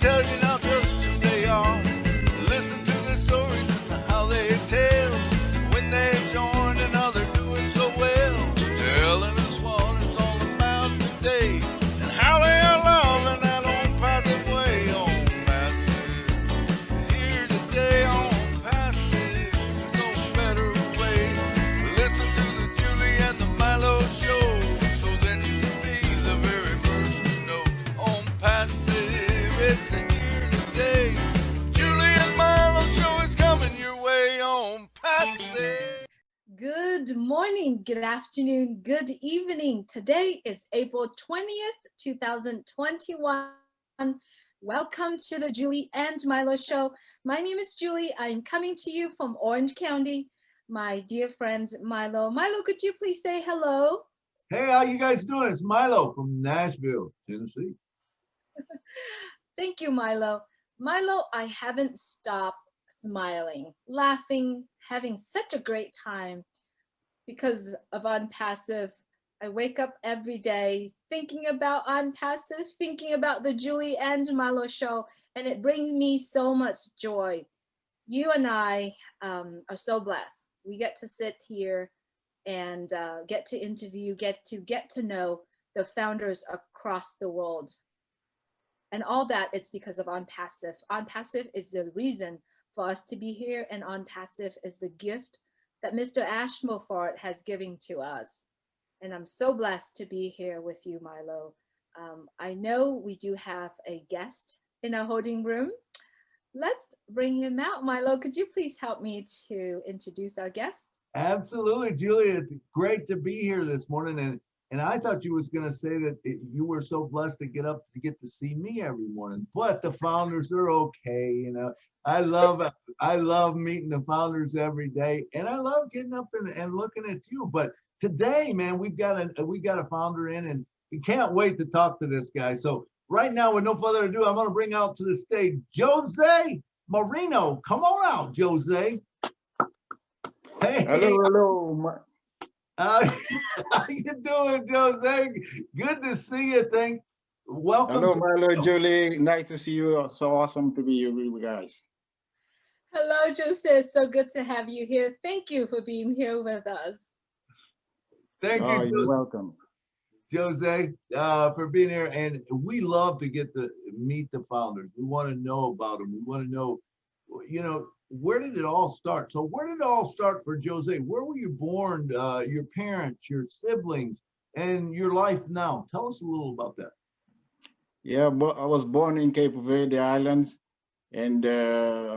tell you now just who they are. Listen to their stories and how they tell when they joined and how they're doing so well. Telling us what it's all about today and how they are loving that own passive way. On passive, here today on passive, there's no better way. Listen to the Julie and the Milo show, so then you can be the very first to know. On passive, it's here today. Julie and Milo show is coming your way on passive. Good morning, good afternoon, good evening. Today is April 20th, 2021. Welcome to the Julie and Milo show. My name is Julie. I'm coming to you from Orange County. My dear friend Milo. Milo, could you please say hello? Hey, how you guys doing? It's Milo from Nashville, Tennessee. Thank you, Milo. Milo, I haven't stopped smiling, laughing, having such a great time because of ONPASSIVE. I wake up every day thinking about ONPASSIVE, thinking about the Julie and Milo show, and it brings me so much joy. You and I are so blessed. We get to sit here and get to interview, get to know the founders across the world. And all that, it's because of ONPASSIVE. ONPASSIVE is the reason for us to be here, and ONPASSIVE is the gift that Mr. Ashmore has given to us. And I'm so blessed to be here with you, Milo. I know we do have a guest in our holding room. Let's bring him out. Milo, could you please help me to introduce our guest? Absolutely, Julia. It's great to be here this morning. And I thought you was going to say that you were so blessed to get up to get to see me every morning. But the founders are okay, you know. I love meeting the founders every day, and I love getting up and looking at you. But today, man, we got a founder in, and we can't wait to talk to this guy. So right now, with no further ado, I'm going to bring out to the stage Jose-Moreno. Come on out, Jose. Hey. Hello. How you doing, Jose? Good to see you. Welcome. Hello, Milo, Julie. Nice to see you. So awesome to be here with you guys. Hello, Jose. It's so good to have you here. Thank you for being here with us. Thank you. You're welcome, Jose, for being here. And we love to get to meet the founders. We want to know about them. We want to know, you know, where did it all start? So where did it all start for Jose? Where were you born, your parents, your siblings, and your life now? Tell us a little about that. Yeah, but I was born in Cape Verde Islands, and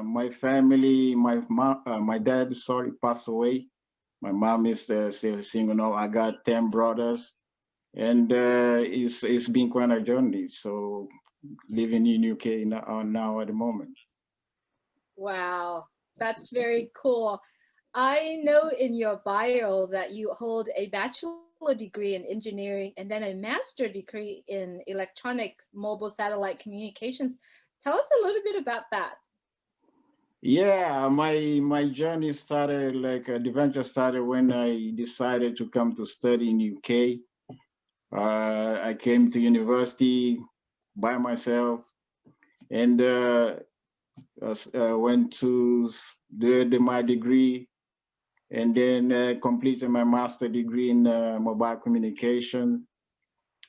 my family, my dad, passed away. My mom is still single now. I got 10 brothers, and it's been quite a journey. So living in UK now at the moment. Wow, that's very cool. I know in your bio that you hold a bachelor degree in engineering and then a master degree in electronics, mobile satellite communications. Tell us a little bit about that. Yeah, my journey started, like the adventure started when I decided to come to study in UK. I came to university by myself, and went to do my degree, and then completed my master degree in mobile communication,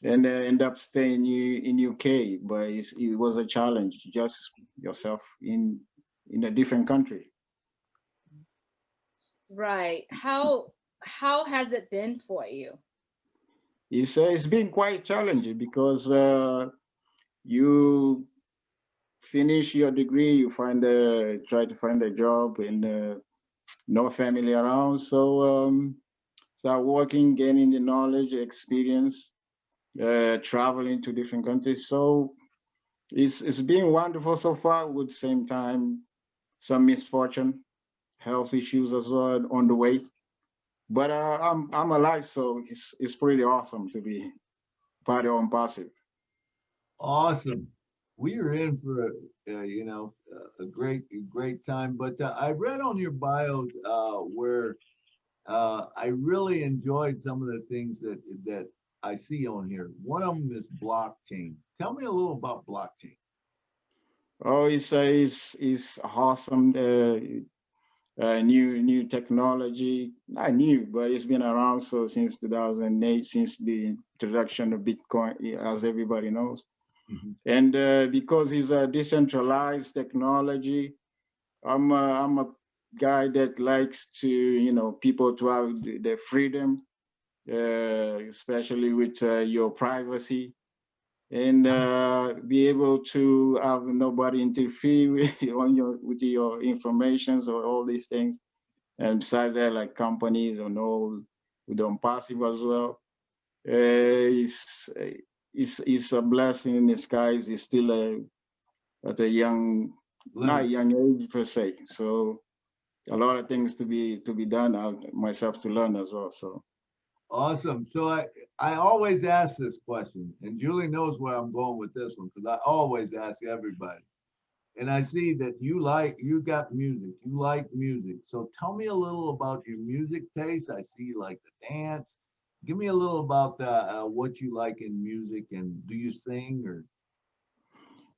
and end up staying in UK. But it was a challenge, just yourself in a different country. Right. How has it been for you? It's been quite challenging because you finish your degree, you try to find a job, and no family around. So start working, gaining the knowledge, experience, traveling to different countries. So it's been wonderful so far. With the same time, some misfortune, health issues as well on the way. But I'm alive, so it's pretty awesome to be part of ONPASSIVE. Awesome. We are in for a great time. But I read on your bio where I really enjoyed some of the things that I see on here. One of them is blockchain. Tell me a little about blockchain. Oh, it's awesome. New technology, not new, but it's been around so since 2008, since the introduction of Bitcoin, as everybody knows. And because it's a decentralized technology, I'm a guy that likes to, people to have their freedom, especially with your privacy, and be able to have nobody interfere with your informations or all these things. And besides that, like companies and all with ONPASSIVE as well, it's a blessing in disguise. It's still at a young, not young age per se. So a lot of things to be done. Myself to learn as well. So Awesome. So I always ask this question, and Julie knows where I'm going with this one because I always ask everybody. And I see that you got music, you like music. So tell me a little about your music taste. I see you like to dance. Give me a little about what you like in music, and do you sing or?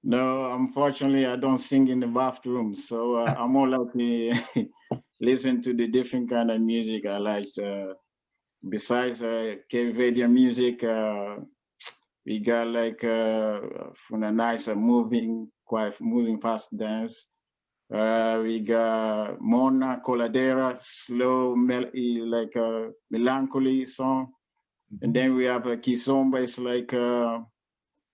no, unfortunately, I don't sing in the bathroom. So I'm more likely listen to the different kind of music I like. Besides Cape Verde music, we got like from a nice quite moving fast dance. We got Mona Coladera, slow, like a melancholy song. And then we have a Kizomba, it's like a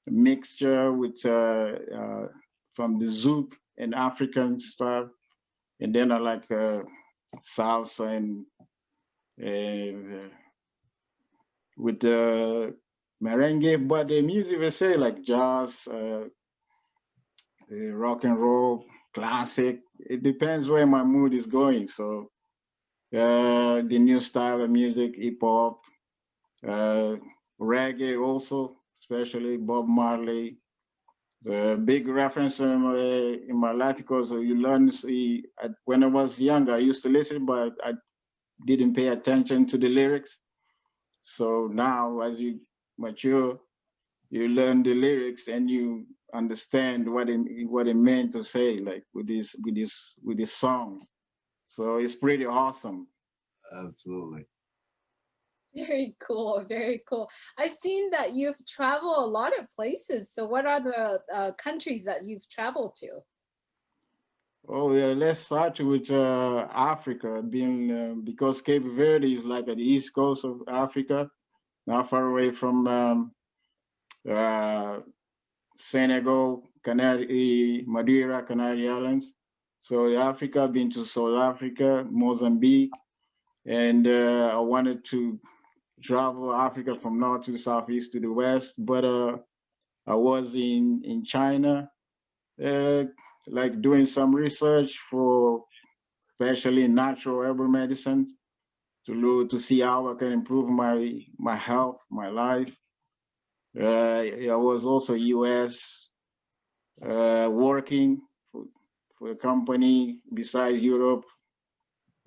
mixture with from the Zouk and African stuff. And then I like salsa and with the merengue, but the music we say like jazz, rock and roll, classic. It depends where my mood is going. So the new style of music, hip hop, reggae also, especially Bob Marley. The big reference in my life because you learn. See, when I was younger, I used to listen, but I didn't pay attention to the lyrics. So now, as you mature, you learn the lyrics and you understand what it meant to say, like with these songs. So it's pretty awesome. Absolutely. Very cool, very cool. I've seen that you've traveled a lot of places. So what are the countries that you've traveled to? Oh yeah, let's start with Africa, being because Cape Verde is like at the east coast of Africa, not far away from uh, Senegal, Madeira, Canary Islands. So Africa, I've been to South Africa, Mozambique, and I wanted to travel Africa from north to southeast to the west, but I was in China, uh, like doing some research for especially natural herbal medicine to see how I can improve my health, my life. I was also US working for a company besides Europe,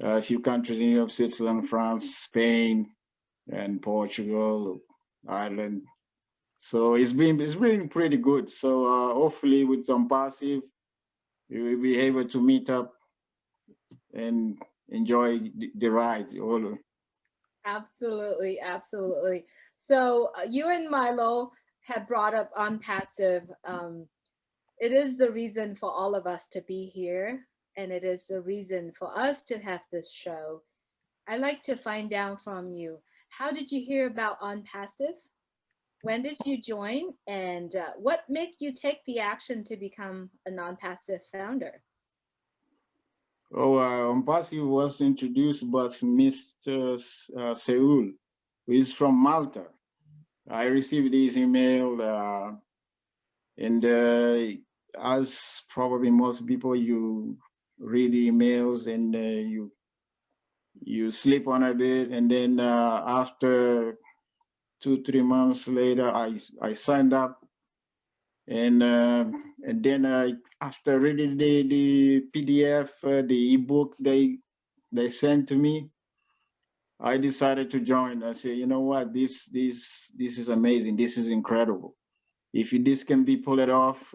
a few countries in Europe, Switzerland, France, Spain, and Portugal, Ireland. So it's been pretty good. So hopefully with some passive, we will be able to meet up and enjoy the ride. Absolutely, absolutely. So you and Milo have brought up ONPASSIVE. It is the reason for all of us to be here, and it is the reason for us to have this show. I'd like to find out from you, how did you hear about ONPASSIVE? When did you join? And what made you take the action to become a non-passive founder? Oh, ONPASSIVE was introduced by Mr. Seaul, who is from Malta. I received his email, and as probably most people, you read emails and you sleep on a bit, and then after 2-3 months later, I signed up, and then after reading the PDF, the ebook they sent to me, I decided to join. I said, you know what, this is amazing. This is incredible. If this can be pulled off,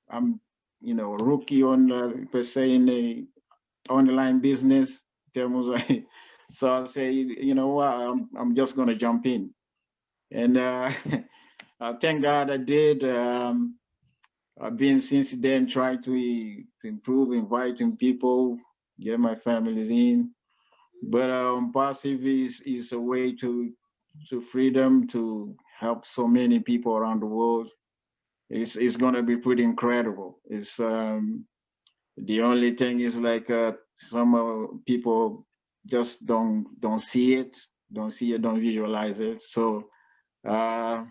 I'm, rookie on per se in the online business terms. So I'll say, you know what, I'm just gonna jump in, and thank God I did. I've been since then trying to improve, inviting people, get my families in. But passive is a way to freedom to help so many people around the world. It's gonna be pretty incredible. It's the only thing is like some people just don't see it, don't visualize it. So uh,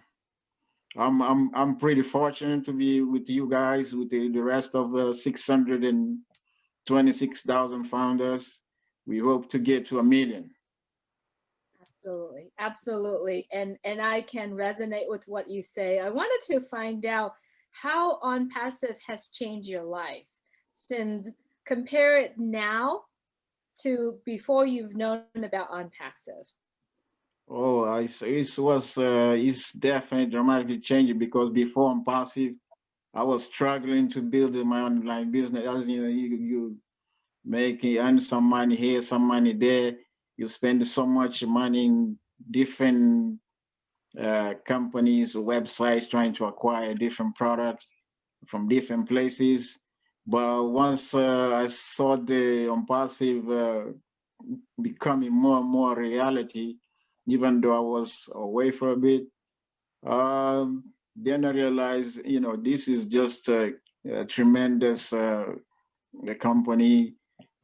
I'm pretty fortunate to be with you guys, with the rest of 626,000 founders. We hope to get to 1 million. Absolutely, absolutely. And I can resonate with what you say. I wanted to find out how OnPassive has changed your life since compare it now to before you've known about OnPassive. Oh, it's definitely dramatically changing because before I'm passive, I was struggling to build my online business. As you know, you earn some money here, some money there. You spend so much money in different companies or websites trying to acquire different products from different places. But once I saw the OnPassive becoming more and more reality, even though I was away for a bit, then I realized, this is just a tremendous company,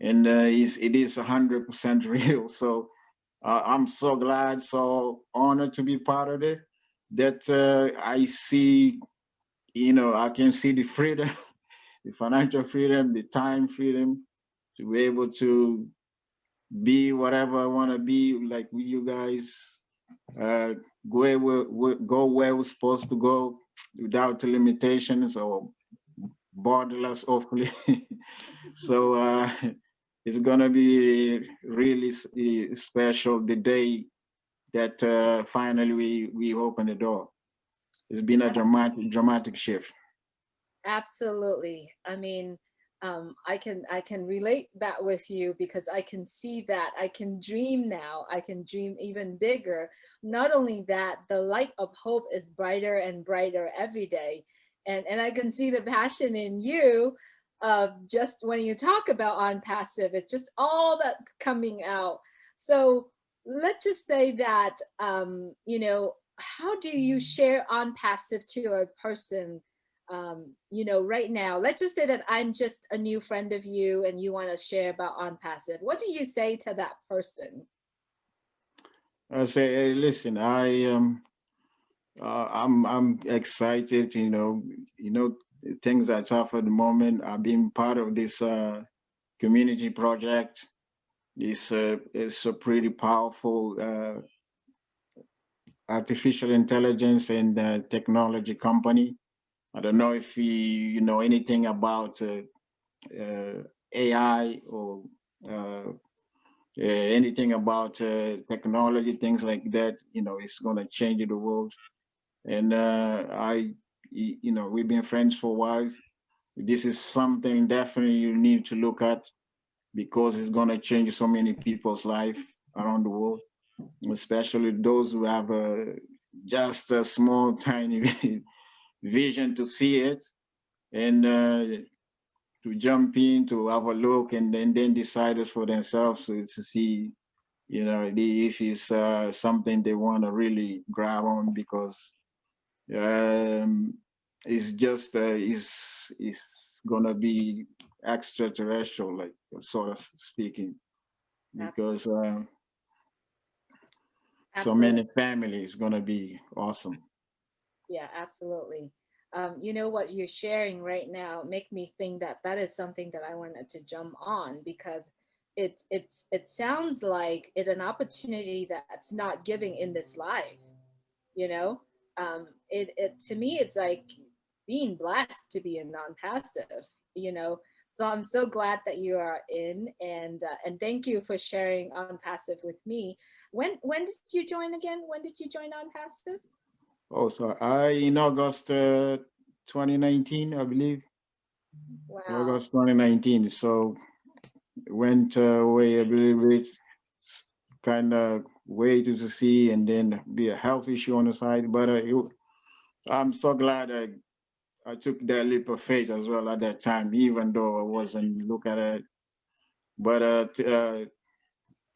and it is 100% real. So I'm so glad, so honored to be part of it. That I see, I can see the freedom, the financial freedom, the time freedom to be able to be whatever I want to be, like with you guys. Uh, go where we're supposed to go without limitations or borderless, hopefully. So it's gonna be really special the day that finally we open the door. It's been a dramatic shift. Absolutely. I mean, I can relate that with you because I can see that. I can dream now. I can dream even bigger. Not only that, the light of hope is brighter and brighter every day. And I can see the passion in you of just when you talk about OnPassive, it's just all that coming out. So let's just say that, how do you share OnPassive to a person right now? Let's just say that I'm just a new friend of you and you want to share about OnPassive. What do you say to that person? I say, hey, listen, I'm excited. Things are tough at the moment. I've been part of this community project. It's a pretty powerful artificial intelligence and technology company. I don't know if you know anything about AI or anything about technology, things like that. It's going to change the world. And we've been friends for a while. This is something definitely you need to look at because it's going to change so many people's life around the world, especially those who have just a small, tiny vision to see it and to jump in, to have a look, and then decide it for themselves to see, if it's something they want to really grab on because it's just it's gonna be extraterrestrial, like sort of speaking, because so many families gonna be awesome. Yeah, absolutely. What you're sharing right now make me think that that is something that I wanted to jump on because it sounds like it an opportunity that's not giving in this life. You know, it to me it's like being blessed to be a non-passive. You know, so I'm so glad that you are in, and thank you for sharing on passive with me. When did you join again? When did you join on passive? Oh, so I in August 2019, I believe. Wow. August 2019. So went away a little bit, kind of way to see, and then be a health issue on the side. But I'm so glad I took that leap of faith as well at that time, even though I wasn't look at it. But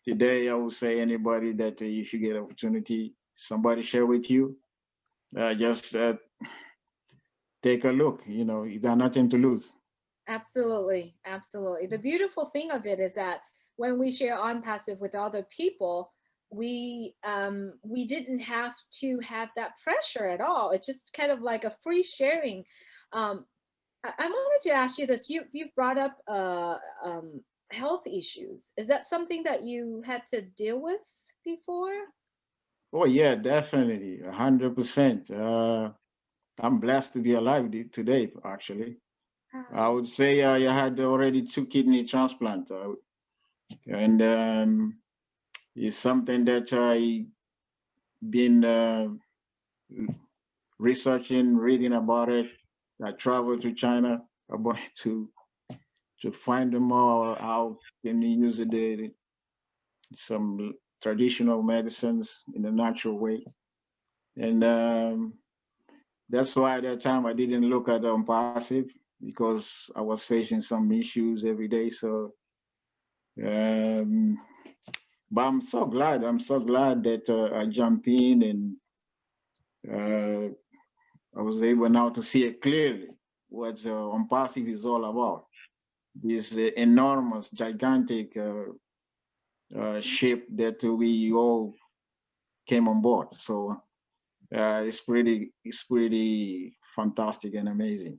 today I would say anybody that if you get opportunity, somebody share with you, just take a look. You know, you got nothing to lose. Absolutely, absolutely. The beautiful thing of it is that when we share on passive with other people, we didn't have to have that pressure at all. It's just kind of like a free sharing. I wanted to ask you this. You've brought up health issues. Is that something that you had to deal with before? Oh yeah, definitely, 100%. I'm blessed to be alive today. Actually, I Wow. would say I had already 2 kidney transplant, and it's something that I been researching, reading about it. I traveled to China about to find more how can you use some traditional medicines in a natural way, and that's why at that time I didn't look at passive because I was facing some issues every day. So, um, but I'm so glad. I'm so glad that I jumped in and uh, I was able now to see it clearly what passive is all about. This enormous, gigantic ship that we all came on board. So it's pretty fantastic and amazing.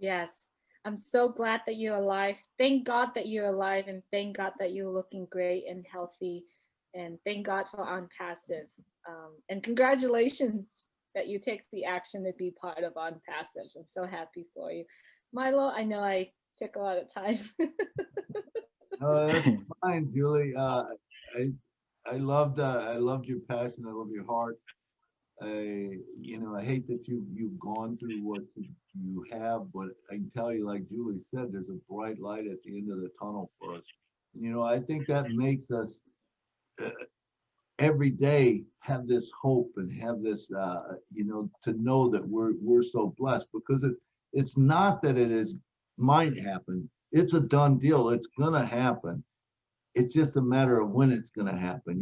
Yes. I'm so glad that you're alive. Thank God that you're alive, and thank God that you're looking great and healthy. And thank God for On Passive. And congratulations that you take the action to be part of On Passive. I'm so happy for you. Milo, I know I took a lot of time. That's fine, Julie. I I loved your passion. I love your heart. I hate that you've gone through what you have, but I can tell you, like Julie said, there's a bright light at the end of the tunnel for us. I think that makes us uh, every day have this hope and have this, to know that we're so blessed because it's not that it is might happen. It's a done deal. It's gonna happen. It's just a matter of when it's going to happen,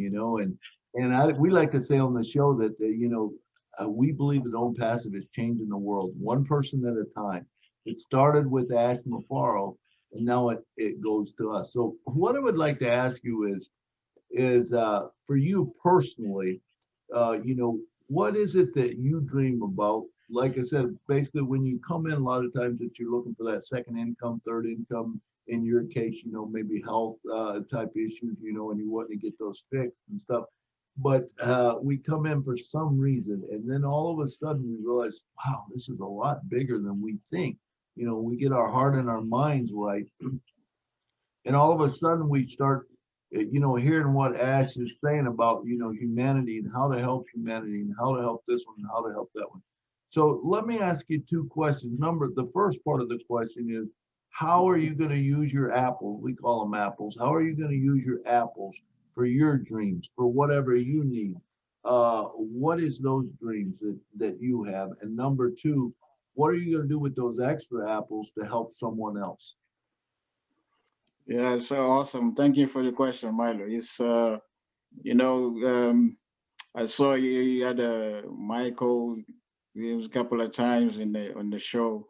we like to say on the show that we believe that Own Passive is changing the world one person at a time. It started with Ash Mafaro, and now it goes to us. So what I would like to ask you is for you personally, what is it that you dream about? Like I said, basically, when you come in, a lot of times that you're looking for that second income, third income. In your case, maybe health type issues, and you want to get those fixed and stuff. But we come in for some reason, and then all of a sudden we realize, wow, this is a lot bigger than we think. We get our heart and our minds right, and all of a sudden we start hearing what Ash is saying about humanity and how to help humanity and how to help this one and how to help that one. So let me ask you two questions. The first part of the question is, how are you going to use your apples? We call them apples. How are you going to use your apples for your dreams, for whatever you need? What is those dreams that you have? And number two, what are you going to do with those extra apples to help someone else? Yeah, so awesome. Thank you for the question, Milo. It's you know, I saw you had Michael a couple of times in the on the show,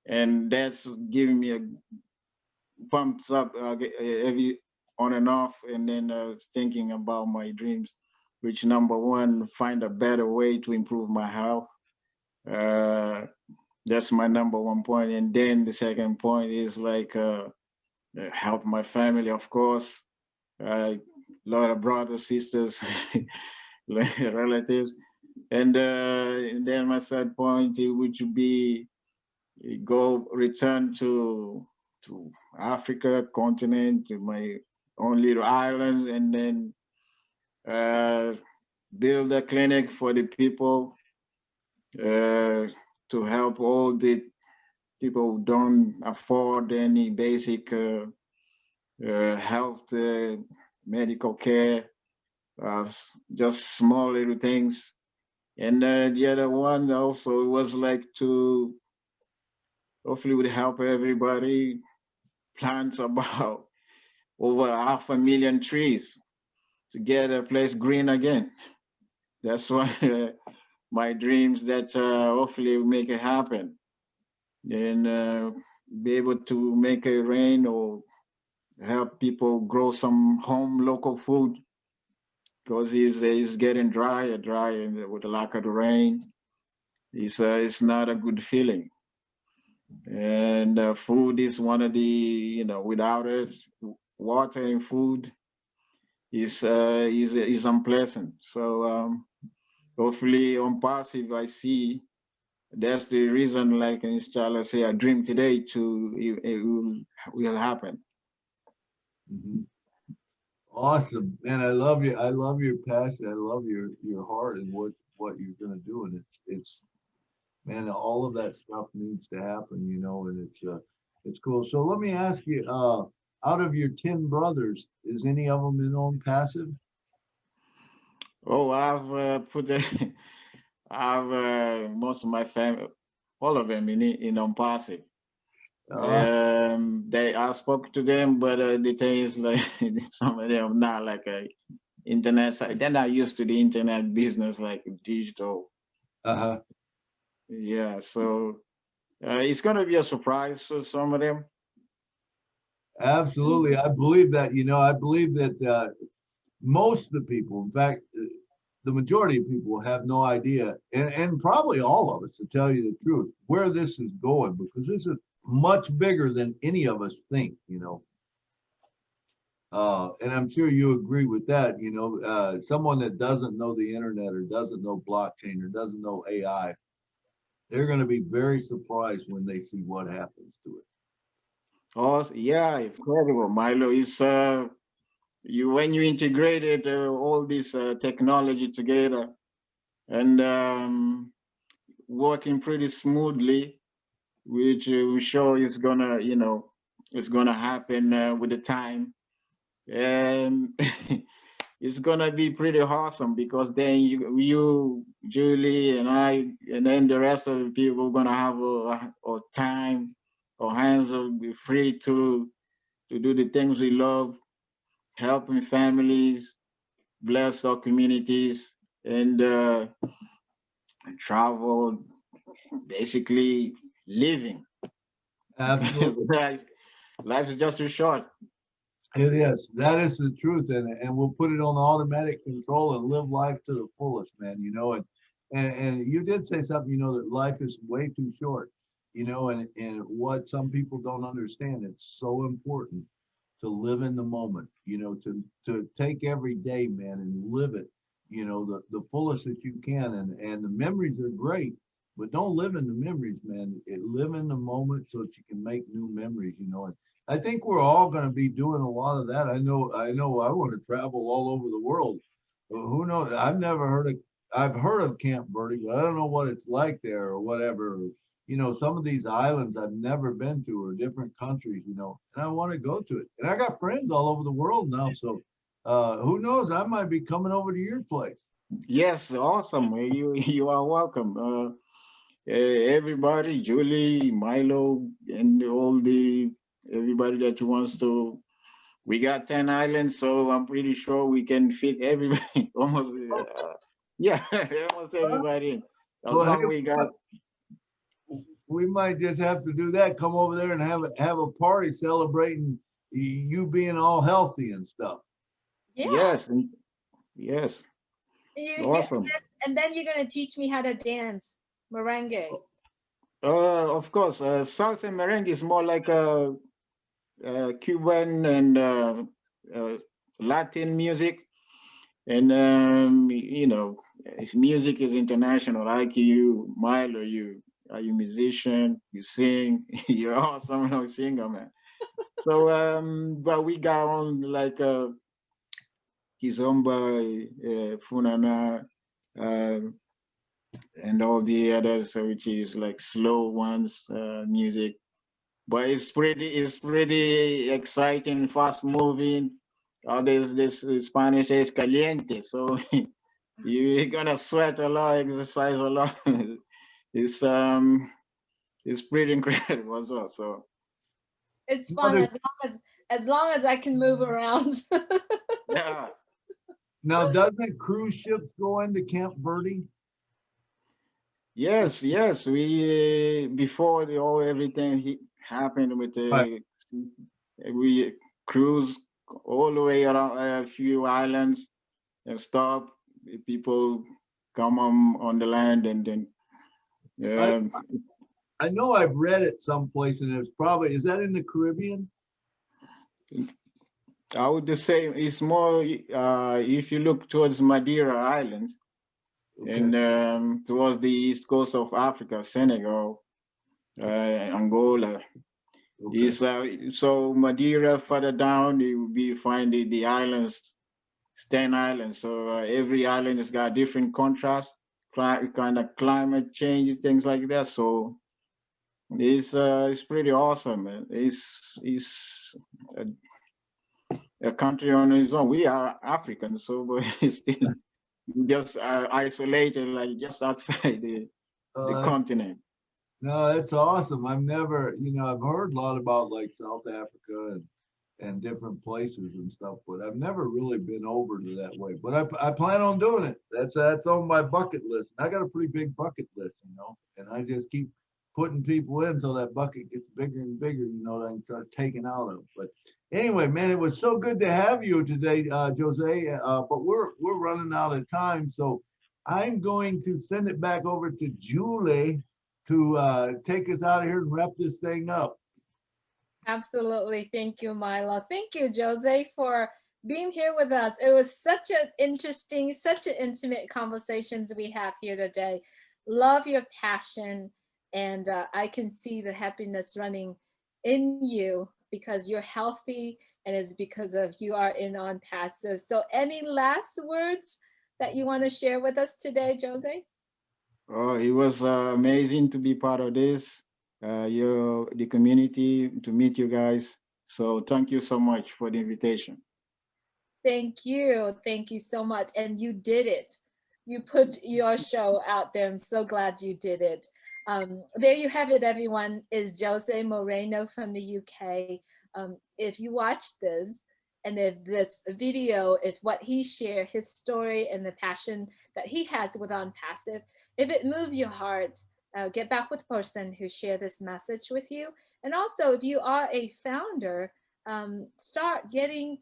and that's giving me a pumps up every on and off, and then thinking about my dreams, which number one, find a better way to improve my health. Uh, that's my number one point, and then the second point is like help my family, of course. A lot of brothers, sisters, relatives, and then my third point would be go return to Africa continent, to my own little island, and then uh, build a clinic for the people uh, to help all the people who don't afford any basic health, medical care, just small little things. And the other one also was like to hopefully would help everybody plant about over 500,000 trees to get a place green again. That's one my dreams that hopefully will make it happen. And be able to make it rain or help people grow some home local food because it's getting drier and with the lack of the rain. It's not a good feeling. And food is one of the, without it, water and food is unpleasant. So hopefully on passive, I see that's the reason, like in Charles say, a dream today it will happen. Mm-hmm. Awesome, man. I love you. I love your passion. I love your heart and what you're gonna do. And it's man, all of that stuff needs to happen, and it's cool. So let me ask you, out of your 10 brothers, is any of them in ONPASSIVE? Oh, I've put I've most of my family, all of them in ONPASSIVE. I spoke to them, but the thing is like some of them not like a internet side. They're not used to the internet business, like digital. Uh-huh. Yeah, so it's gonna be a surprise for some of them. Absolutely. I believe that, I believe that most of the people, in fact, the majority of people have no idea, and probably all of us, to tell you the truth, where this is going, because this is much bigger than any of us think, and I'm sure you agree with that. Someone that doesn't know the internet or doesn't know blockchain or doesn't know AI, they're going to be very surprised when they see what happens to it. Oh, yeah, incredible, Milo. It's when you integrated all this technology together and working pretty smoothly, which we show is gonna, it's gonna happen with the time, and it's gonna be pretty awesome because then you, Julie, and I, and then the rest of the people gonna have a time, our hands will be free to do the things we love, helping families, bless our communities, and travel, basically living. Absolutely. Life is just too short. It is. That is the truth, and we'll put it on automatic control and live life to the fullest, man. And you did say something, that life is way too short, and what some people don't understand. It's so important to live in the moment, to take every day, man, and live it, the fullest that you can. And the memories are great, but don't live in the memories, man. Live in the moment so that you can make new memories, And I think we're all going to be doing a lot of that. I know I want to travel all over the world. But who knows? I've heard of Cape Verde, but I don't know what it's like there or whatever. Some of these islands I've never been to or different countries, and I want to go to it. And I got friends all over the world now. So who knows? I might be coming over to your place. Yes, awesome. You are welcome. Everybody, Julie, Milo, and everybody that wants to. We got 10 islands, so I'm pretty sure we can fit everybody, almost, yeah, almost everybody in. As Well, long hey, we got. We might just have to do that. Come over there and have a party celebrating you being all healthy and stuff. Yeah. Yes, yes. Awesome. And then you're gonna teach me how to dance merengue. Of course, salsa and merengue is more like a Cuban and Latin music, and music is international. Like you, Milo, are you musician? You sing. You're awesome singer, man. So, but we got on like Kizomba, Funana, and all the others, which is like slow ones, music. But it's pretty exciting, fast moving. There's this Spanish says caliente, so you're gonna sweat a lot, exercise a lot. It's pretty incredible as well. So It's fun as long as I can move around. yeah. Now, doesn't cruise ships go into Cape Verde? Yes. We before everything happened with the Right. we cruise all the way around a few islands and stop. People come on the land and then I know I've read it someplace, and it's probably, is that in the Caribbean? I would just say it's more if you look towards Madeira Islands Okay. and towards the east coast of Africa, Senegal, Angola. Okay. Is so Madeira further down you will be finding the islands, 10 islands. So every island has got different contrast, kind of climate change, things like that. So it's pretty awesome, man. It's a country on its own. We are African, so but it's still just isolated, like just outside the continent. No, that's awesome. I've never, I've heard a lot about like South Africa and different places and stuff, but I've never really been over to that way. But I plan on doing it. That's on my bucket list. I got a pretty big bucket list, and I just keep putting people in so that bucket gets bigger and bigger, that I can start taking out of. But anyway, man, it was so good to have you today, Jose. But we're running out of time, so I'm going to send it back over to Julie to take us out of here and wrap this thing up. Absolutely. Thank you, Milo. Thank you, Jose, for being here with us. It was such an interesting, such an intimate conversations we have here today. Love your passion. And I can see the happiness running in you because you're healthy, and it's because of you are in ONPASSIVE. So any last words that you want to share with us today, Jose? Oh, it was amazing to be part of this, the community, to meet you guys. So thank you so much for the invitation. Thank you. Thank you so much. And you did it. You put your show out there. I'm so glad you did it. There you have it, everyone, is Jose-Moreno from the UK. If you watch this, and if this video, if what he shared, his story and the passion that he has with ONPASSIVE, if it moves your heart, get back with the person who shared this message with you. And also, if you are a founder, start plugging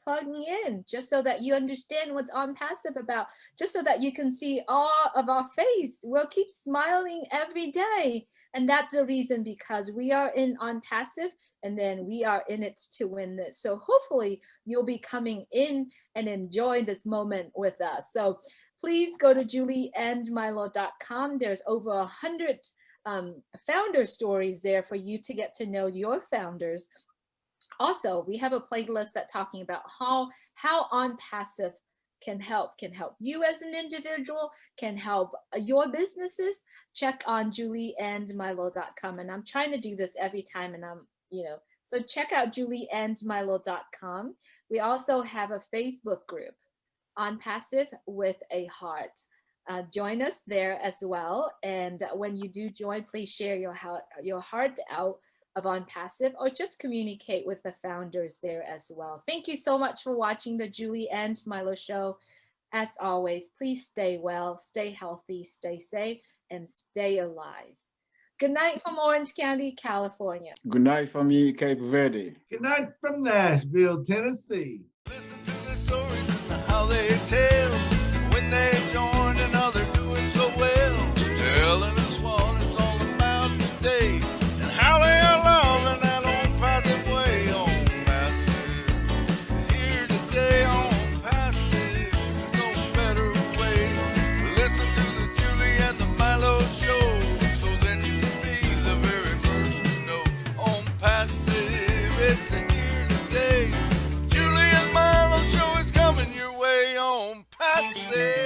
in just so that you understand what's ONPASSIVE about, just so that you can see all of our face. We'll keep smiling every day. And that's the reason, because we are in ONPASSIVE, and then we are in it to win this. So hopefully you'll be coming in and enjoying this moment with us. So please go to Julie&Milo.com. There's over 100 founder stories there for you to get to know your founders. Also, we have a playlist that's talking about how ONPASSIVE can help you as an individual, can help your businesses. Check on Julie&Milo.com. And I'm trying to do this every time, and so check out Julie&Milo.com. We also have a Facebook group, ONPASSIVE with a Heart. Join us there as well. And when you do join, please share your heart out of ONPASSIVE, or just communicate with the founders there as well. Thank you so much for watching the Julie&Milo show. As always, please stay well, stay healthy, stay safe, and stay alive. Good night from Orange County, California. Good night from me, Cape Verde. Good night from Nashville, Tennessee. Listen to the stories and how they tell when they joined and how they're doing so well, telling us what it's all about today and how they are loving that ONPASSIVE way. ONPASSIVE, here today, ONPASSIVE, no better way. Listen to the Julie and the Milo show, so then you can be the very first to know. ONPASSIVE, it's here today. Julie and Milo show is coming your way. ONPASSIVE.